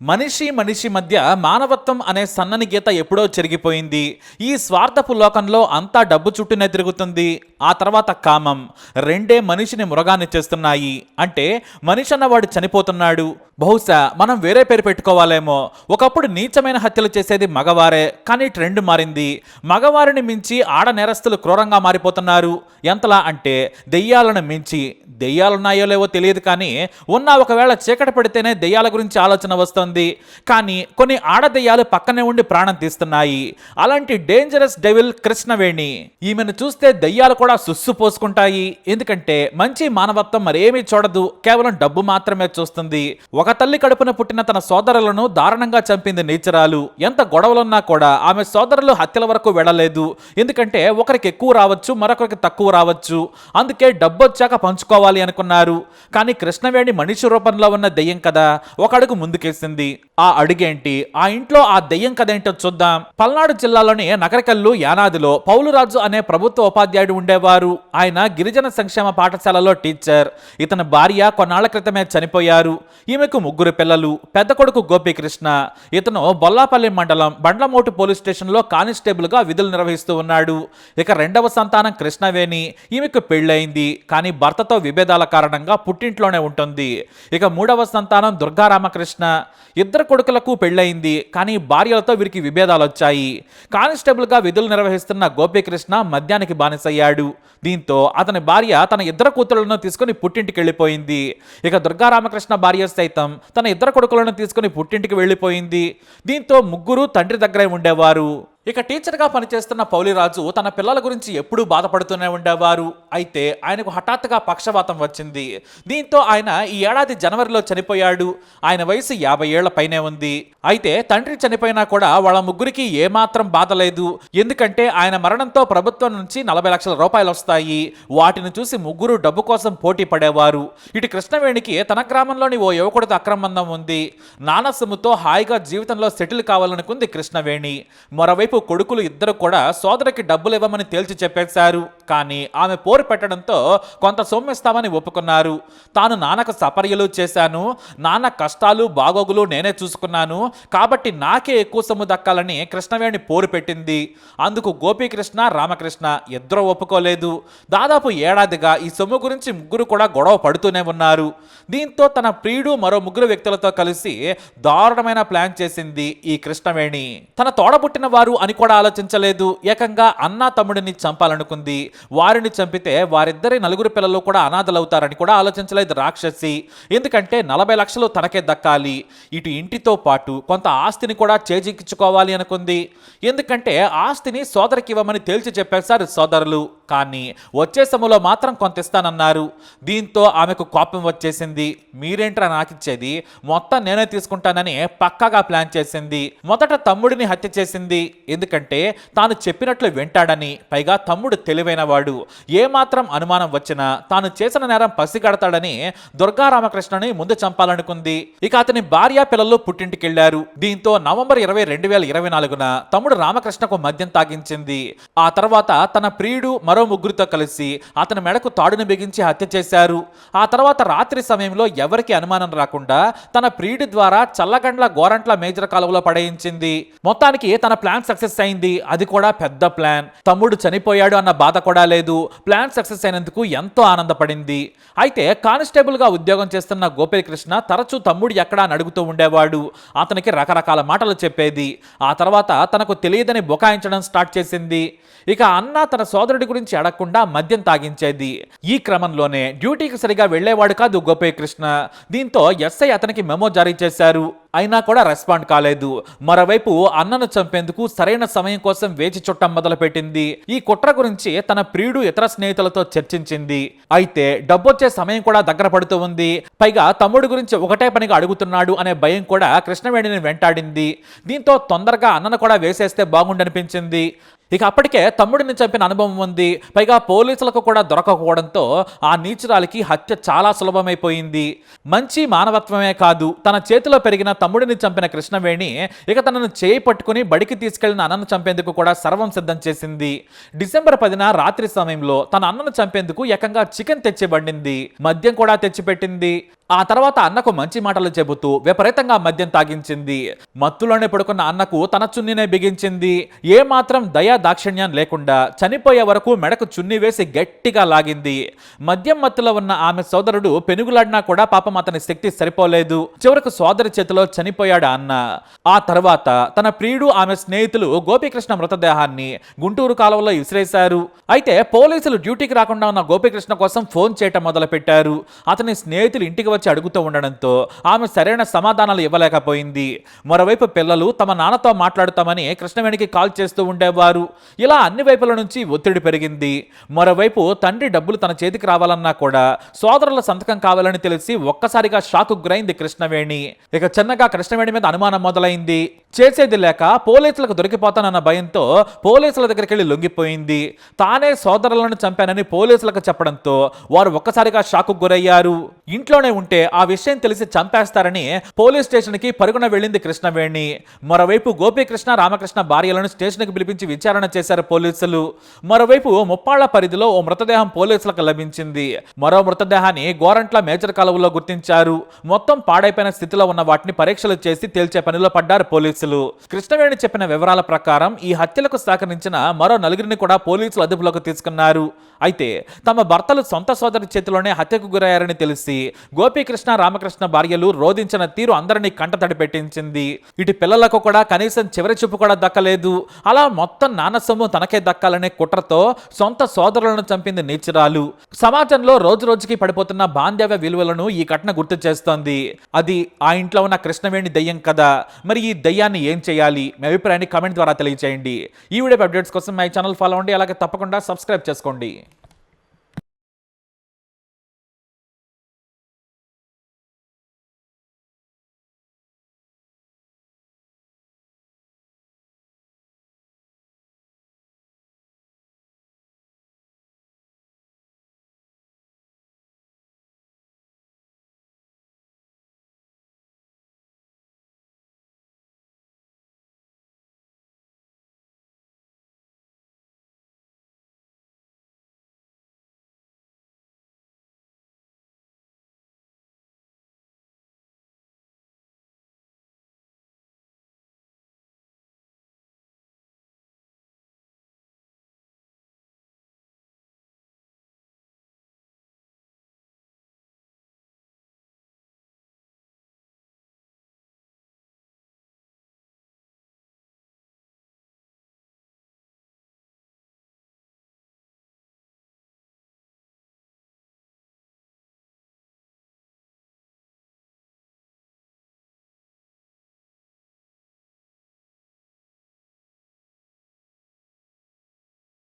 మనిషి మనిషి మధ్య మానవత్వం అనే సన్నని గీత ఎప్పుడో చెరిగిపోయింది. ఈ స్వార్థపు లోకంలో అంతా డబ్బు చుట్టూనే తిరుగుతుంది. ఆ తర్వాత కామం, రెండే మనిషిని మృగాన్ని చేస్తున్నాయి. అంటే మనిషి అన్నవాడు చనిపోతున్నాడు. బహుశా మనం వేరే పేరు పెట్టుకోవాలేమో. ఒకప్పుడు నీచమైన హత్యలు చేసేది మగవారే, కానీ ట్రెండ్ మారింది. మగవారిని మించి ఆడ నేరస్తులు క్రూరంగా మారిపోతున్నారు. ఎంతలా అంటే దెయ్యాలను మించి. దెయ్యాలున్నాయో లేవో తెలియదు, కానీ ఉన్నా ఒకవేళ చీకటి పడితేనే దెయ్యాల గురించి ఆలోచన వస్తుంది. కానీ కొన్ని ఆడ దెయ్యాలు పక్కనే ఉండి ప్రాణం తీస్తున్నాయి. అలాంటి డేంజరస్ డెవిల్ కృష్ణవేణి. ఈమెను చూస్తే దెయ్యాలు కూడా సుస్సు పోసుకుంటాయి. ఎందుకంటే మంచి మానవత్వం మరేమీ చూడదు, కేవలం డబ్బు మాత్రమే చూస్తుంది. ఒక తల్లి కడుపున పుట్టిన తన సోదరులను దారుణంగా చంపింది నీచరాలు. ఎంత గొడవలున్నా కూడా ఆమె సోదరులు హత్యల వరకు వెళ్ళలేదు. ఎందుకంటే ఒకరికి ఎక్కువ రావచ్చు, మరొకరికి తక్కువ రావచ్చు. అందుకే డబ్బు వచ్చాక పంచుకోవాలి అనుకున్నారు. కానీ కృష్ణవేణి మనిషి రూపంలో ఉన్న దెయ్యం కదా, ఒక అడుగు ముందుకేసింది. ఆ అడుగేంటి, ఆ ఇంట్లో ఆ దెయ్యం కదేంటో చూద్దాం. పల్నాడు జిల్లాలోని నగరకల్లు యానాదిలో పౌలురాజు అనే ప్రభుత్వ ఉపాధ్యాయుడు ఉండేవారు. ఆయన గిరిజన సంక్షేమ పాఠశాలలో టీచర్. ఇతని భార్య కొన్నాళ్ల క్రితమే చనిపోయారు. ఈమెకు ముగ్గురు పిల్లలు. పెద్ద కొడుకు గోపీకృష్ణ. ఇతను బొల్లాపల్లి మండలం బండ్లమోటు పోలీస్ స్టేషన్లో కానిస్టేబుల్ గా విధులు నిర్వహిస్తూ ఉన్నాడు. ఇక రెండవ సంతానం కృష్ణవేణి. ఈమెకు పెళ్ళయింది, కానీ భర్తతో విభేదాల కారణంగా పుట్టింట్లోనే ఉంటుంది. ఇక మూడవ సంతానం దుర్గారామకృష్ణ. ఇద్దరు కొడుకులకు పెళ్ళయింది, కానీ భార్యలతో వీరికి విభేదాలు వచ్చాయి. కానిస్టేబుల్ గా విధులు నిర్వహిస్తున్న గోపీకృష్ణ మద్యానికి బానిసయ్యాడు. దీంతో అతని భార్య తన ఇద్దరు కూతుళ్లను తీసుకుని పుట్టింటికి వెళ్ళిపోయింది. ఇక దుర్గారామకృష్ణ భార్య సైతం తన ఇద్దరు కొడుకులను తీసుకుని పుట్టింటికి వెళ్ళిపోయింది. దీంతో ముగ్గురు తండ్రి దగ్గరే ఉండేవారు. ఇక టీచర్గా పనిచేస్తున్న పౌలిరాజు తన పిల్లల గురించి ఎప్పుడూ బాధపడుతూనే ఉండేవారు. అయితే ఆయనకు హఠాత్తుగా పక్షవాతం వచ్చింది. దీంతో ఆయన ఈ ఏడాది జనవరిలో చనిపోయాడు. ఆయన వయసు 50 ఏళ్ల పైనే ఉంది. అయితే తండ్రి చనిపోయినా కూడా వాళ్ళ ముగ్గురికి ఏమాత్రం బాధ లేదు. ఎందుకంటే ఆయన మరణంతో ప్రభుత్వం నుంచి 40 లక్షల రూపాయలు వస్తాయి. వాటిని చూసి ముగ్గురు డబ్బు కోసం పోటీ పడేవారు. ఇటు కృష్ణవేణికి తన గ్రామంలోని ఓ యువకుడితో అక్రమంబంధం ఉంది. నాన్న సొమ్ముతో హాయిగా జీవితంలో సెటిల్ కావాలనుకుంది కృష్ణవేణి. మరోవైపు కొడుకులు ఇద్దరు కూడా సోదరికి డబ్బులు ఇవ్వమని తేల్చి చెప్పేశారు. కానీ ఆమె పోరు పెట్టడంతో కొంత సొమ్మిస్తామని ఒప్పుకున్నారు. తాను నాన్నకు సపర్యలు చేశాను, నాన్న కష్టాలు బాగోగులు నేనే చూసుకున్నాను, కాబట్టి నాకే ఎక్కువ సొమ్ము దక్కాలని కృష్ణవేణి పోరు పెట్టింది. అందుకు గోపీకృష్ణ రామకృష్ణ ఇద్దరు ఒప్పుకోలేదు. దాదాపు ఏడాదిగా ఈ సొమ్ము గురించి ముగ్గురు కూడా గొడవ పడుతూనే ఉన్నారు. దీంతో తన ప్రియుడు మరో ముగ్గురు వ్యక్తులతో కలిసి దారుణమైన ప్లాన్ చేసింది ఈ కృష్ణవేణి. తన తోడబుట్టిన వారు అని కూడా ఆలోచించలేదు. ఏకంగా అన్నా తమ్ముడిని చంపాలనుకుంది. వారిని చంపితే వారిద్దరి నలుగురు పిల్లలు కూడా అనాథలవుతారని కూడా ఆలోచించలేదు రాక్షసి. ఎందుకంటే 40 లక్షలు తనకే దక్కాలి. ఇటు ఇంటితో పాటు కొంత ఆస్తిని కూడా చేజిక్కించుకోవాలి అనుకుంది. ఎందుకంటే ఆస్తిని సోదరికి ఇవ్వమని తేల్చి చెప్పేశారు సోదరులు. కానీ వచ్చే సమయంలో మాత్రం కొంత ఇస్తానన్నారు. దీంతో ఆమెకు కోపం వచ్చేసింది. మీరేంట్రా నాకిచ్చేది, మొత్తం నేనే తీసుకుంటానని పక్కాగా ప్లాన్ చేసింది. మొదట తమ్ముడిని హత్య చేసింది. ఎందుకంటే తాను చెప్పినట్లు వింటాడని. పైగా తమ్ముడు తెలివైనవాడు. ఏమాత్రం అనుమానం వచ్చినా తాను చేసిన నేరం పసిగడతాడని దుర్గారామకృష్ణని ముందు చంపాలనుకుంది. ఇక అతని భార్య పిల్లలు పుట్టింటికెళ్లారు. దీంతో నవంబర్ 20, 2024న తమ్ముడు రామకృష్ణకు మద్యం తాగించింది. ఆ తర్వాత తన ప్రియుడు మరో ముగ్గురితో కలిసి అతని మెడకు తాడును బిగించి హత్య చేశారు. ఆ తర్వాత రాత్రి సమయంలో ఎవరికి అనుమానం రాకుండా తన ప్రియుడి ద్వారా చల్లగండ్ల గోరంట్ల మేజర్ కాలువలో పడేయించింది. మొత్తానికి తన ప్లాన్ సక్సెస్ అయింది. అది కూడా పెద్ద ప్లాన్. తమ్ముడు చనిపోయాడు అన్న బాధ కూడా లేదు. ప్లాన్ సక్సెస్ అయినందుకు ఎంతో ఆనందపడింది. అయితే కానిస్టేబుల్ గా ఉద్యోగం చేస్తున్న గోపీకృష్ణ తరచూ తమ్ముడు ఎక్కడా అని అడుగుతూ ఉండేవాడు. అతనికి రకరకాల మాటలు చెప్పేది. ఆ తర్వాత తనకు తెలియదని బుకాయించడం స్టార్ట్ చేసింది. ఇక అన్న తన సోదరుడి గురించి అడగకుండా మద్యం తాగించేది. ఈ క్రమంలోనే డ్యూటీకి సరిగా వెళ్లేవాడు కాదు గోపీకృష్ణ. దీంతో ఎస్ఐ అతనికి మెమో జారీ చేశారు. అయినా కూడా రెస్పాండ్ కాలేదు. మరోవైపు అన్నను చంపేందుకు సరైన సమయం కోసం వేచి చుట్టం మొదలుపెట్టింది. ఈ కుట్ర గురించి తన ప్రియుడు ఇతర స్నేహితులతో చర్చించింది. అయితే డబ్బొచ్చే సమయం కూడా దగ్గర పడుతూ ఉంది. పైగా తమ్ముడు గురించి ఒకటే పనిగా అడుగుతున్నాడు అనే భయం కూడా కృష్ణవేణిని వెంటాడింది. దీంతో తొందరగా అన్నను కూడా వేసేస్తే బాగుండనిపించింది. ఇక అప్పటికే తమ్ముడిని చంపిన అనుభవం ఉంది. పైగా పోలీసులకు కూడా దొరకకపోవడంతో ఆ నీచురాలికి హత్య చాలా సులభమైపోయింది. మంచి మానవత్వమే కాదు, తన చేతిలో పెరిగిన తమ్ముడిని చంపిన కృష్ణవేణి ఇక తనను చేయి పట్టుకుని బడికి తీసుకెళ్లిన అన్నను చంపేందుకు కూడా సర్వం సిద్ధం చేసింది. డిసెంబర్ 10న రాత్రి సమయంలో తన అన్నను చంపేందుకు ఏకంగా చికెన్ తెచ్చిబండింది. మద్యం కూడా తెచ్చిపెట్టింది. ఆ తర్వాత అన్నకు మంచి మాటలు చెబుతూ విపరీతంగా మద్యం తాగించింది. మత్తులోనే పడుకున్న అన్నకు తన చున్నీనే బిగించింది. ఏమాత్రం దయా దాక్షిణ్యం లేకుండా చనిపోయే వరకు మెడకు చున్నీ వేసి గట్టిగా లాగింది. మద్యం మత్తులో ఉన్న ఆమె సోదరుడు పెనుగులాడినా కూడా పాపం అతని శక్తి సరిపోలేదు. చివరకు సోదరి చేతిలో చనిపోయాడు అన్న. ఆ తర్వాత తన ప్రియుడు ఆమె స్నేహితులు గోపీకృష్ణ మృతదేహాన్ని గుంటూరు కాలువలో విసిరేశారు. అయితే పోలీసులు డ్యూటీకి రాకుండా ఉన్న గోపీకృష్ణ కోసం ఫోన్ చేయటం మొదలుపెట్టారు. అతని స్నేహితులు ఇంటికి వచ్చి అడుగుతూ ఉండడంతో ఆమె సరైన సమాధానాలు ఇవ్వలేకపోయింది. మరోవైపు పిల్లలు తమ నాన్నతో మాట్లాడుతామని కృష్ణవేణికి కాల్ చేస్తూ ఉండేవారు. ఇలా అన్ని వైపుల నుంచి ఒత్తిడి పెరిగింది. మరోవైపు తండ్రి డబ్బులు తన చేతికి రావాలన్నా కూడా సోదరుల సంతకం కావాలని తెలిసి ఒక్కసారిగా షాకు గురైంది కృష్ణవేణి. ఇక చిన్నగా కృష్ణవేణి మీద అనుమానం మొదలైంది. చేసేది లేక పోలీసులకు దొరికిపోతానన్న భయంతో పోలీసుల దగ్గరికి వెళ్ళి లొంగిపోయింది. తానే సోదరులను చంపానని పోలీసులకు చెప్పడంతో వారు ఒక్కసారిగా షాకు గురయ్యారు. ఇంట్లోనే ఉంటే ఆ విషయం తెలిసి చంపేస్తారని పోలీస్ స్టేషన్కి పరుగున వెళ్ళింది కృష్ణవేణి. మరోవైపు గోపీకృష్ణ రామకృష్ణ భార్యలను స్టేషన్కి పిలిపించి విచారణ చేశారు పోలీసులు. మరోవైపు ముప్పాళ్ల పరిధిలో ఓ మృతదేహం పోలీసులకు లభించింది. మరో మృతదేహాన్ని గోరంట్ల మేజర్ కాలువలో గుర్తించారు. మొత్తం పాడైపోయిన స్థితిలో ఉన్న వాటిని పరీక్షలు చేసి తేల్చే పనిలో పడ్డారు పోలీసులు. కృష్ణవేణి చెప్పిన వివరాల ప్రకారం ఈ హత్యలకు సహకరించిన మరో నలుగురిని కూడా పోలీసులు అదుపులోకి తీసుకున్నారు. అయితే తమ భర్తలు సొంత సోదరి చేతిలోనే హత్యకు గురయ్యారని తెలిసి గోపీకృష్ణ రామకృష్ణ భార్యలు రోధించిన తీరు అందరినీ కంటతడి పెట్టించింది. ఇటు పిల్లలకు కూడా కనీసం చివరి చూపు కూడా దక్కలేదు. అలా మొత్తం నాన్న సొమ్ము తనకే దక్కాలనే కుట్రతో సొంత సోదరులను చంపింది నీచురాలు. సమాజంలో రోజు రోజుకి పడిపోతున్న బాంధవ్య విలువలను ఈ ఘటన గుర్తు చేస్తోంది. అది ఆ ఇంట్లో ఉన్న కృష్ణవేణి దయ్యం కదా. మరి ఈ దయ్యాన్ని ఏం చేయాలి? మీ అభిప్రాయాన్ని కామెంట్ ద్వారా తెలియజేయండి. ఈ వీడియో అప్డేట్స్ కోసం మై ఛానల్ ఫాలో అవ్వండి. అలాగే తప్పకుండా సబ్స్క్రైబ్ చేసుకోండి.